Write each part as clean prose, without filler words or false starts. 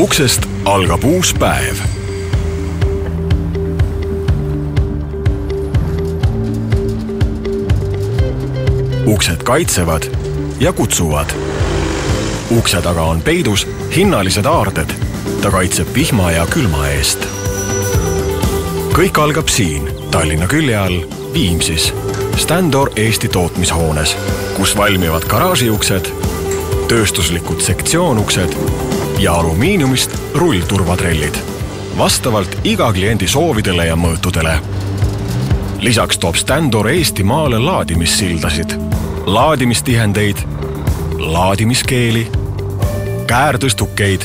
Uksest algab uus päev. Uksed kaitsevad ja kutsuvad. Ukse taga on peidus hinnalised aarded. Ta kaitseb vihma ja külma eest. Kõik algab siin, Tallinna külje all, Viimsis, Standor Eesti tootmishoones, kus valmivad garaažiuksed, tööstuslikud sektsioonuksed ja alumiiniumist rullturvatrellid, vastavalt iga kliendi soovidele ja mõõtudele. Lisaks toob Standor Eesti maale laadimissildasid, laadimistihendeid, laadimiskeeli, käärtõstukeid,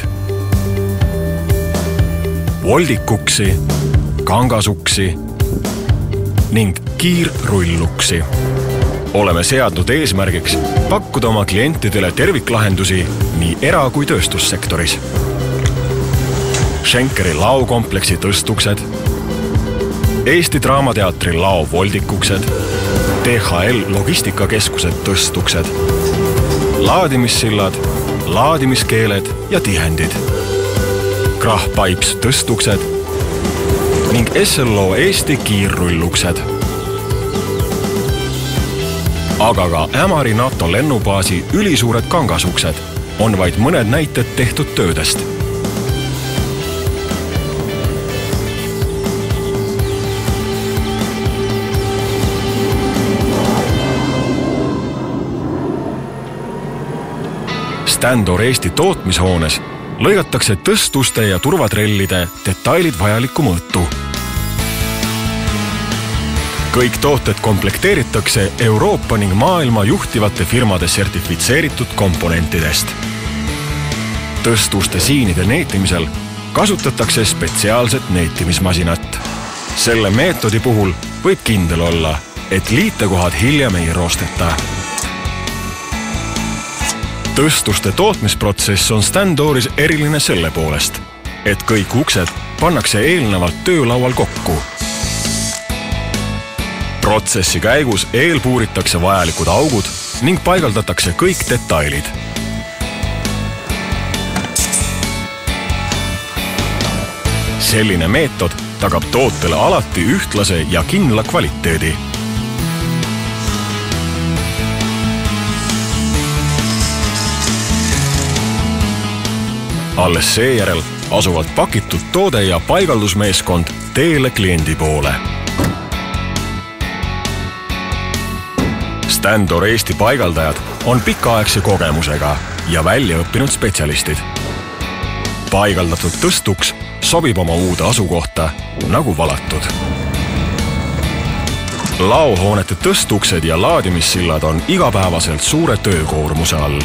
voldikuksi, kangasuksi ning kiirrulluksi. Oleme seadnud eesmärgiks pakkuda oma klientidele terviklahendusi nii era- kui tööstussektoris. Schenkeri laokompleksi tõstuksed, Eesti Draamateatri lao voldikuksed, DHL logistikakeskused tõstuksed, laadimissillad, laadimiskeeled ja tihendid, Krahh Pipes tõstuksed ning SLO Eesti kiirrulluksed. Aga ka Ämari NATO lennubaasi ülisuured kangasuksed on vaid mõned näited tehtud töödest. Standor Eesti tootmishoones lõigatakse tõstuste ja turvatrellide detailid vajalikku mõõtu. Kõik tooted komplekteeritakse Euroopa ning maailma juhtivate firmade sertifitseeritud komponentidest. Tõstuste siinide neetimisel kasutatakse spetsiaalset neetimismasinat. Selle meetodi puhul võib kindel olla, et liitekohad hiljem ei roosteta. Tõstuste tootmisprotsess on Standoris eriline selle poolest, et kõik uksed pannakse eelnevalt töölaual kokku. Protsessi käigus eelpuuritakse vajalikud augud ning paigaldatakse kõik detailid. Selline meetod tagab tootele alati ühtlase ja kindla kvaliteedi. Alles seejärel asuvad pakitud toode ja paigaldusmeeskond teele kliendi poole. Standor Eesti paigaldajad on pikaaegse kogemusega ja väljaõppinud spetsialistid. Paigaldatud tõstuks sobib oma uude asukohta nagu valatud. Laohoonete tõstuksed ja laadimissillad on igapäevaselt suure töökoormuse all.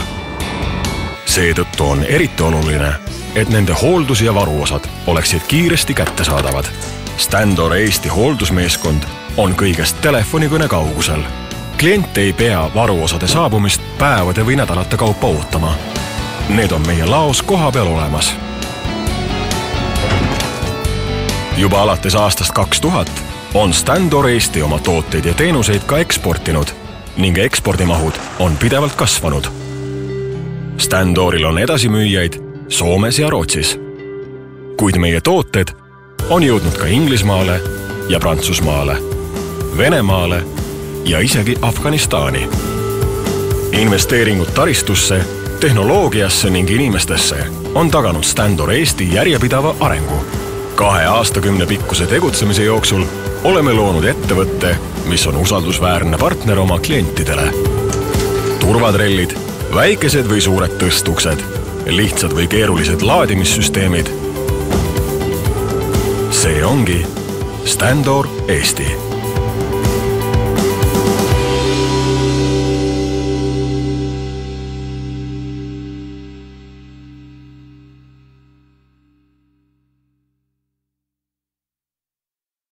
Seetõttu on eriti oluline, et nende hooldus- ja varuosad oleksid kiiresti kättesaadavad. Standor Eesti hooldusmeeskond on kõigest telefonikõne kaugusel. Klient ei pea varuosade saabumist päevade või nädalate kaupa ootama. Need on meie laos kohapeal olemas. Juba alates aastast 2000 on Standor Eesti oma tooteid ja teenuseid ka eksportinud ning ekspordimahud on pidevalt kasvanud. Standoril on edasimüüjaid Soomes ja Rootsis, kuid meie tooted on jõudnud ka Inglismaale ja Prantsusmaale, Venemaale ja isegi Afganistani. Investeeringud taristusse, tehnoloogiasse ning inimestesse on taganud Standor Eesti järjepidava arengu. 2 aastakümne pikkuse tegutsemise jooksul oleme loonud ettevõtte, mis on usaldusväärne partner oma klientidele. Turvatrellid, väikesed või suured tõstuksed, lihtsad või keerulised laadimissüsteemid. See ongi Standor Eesti.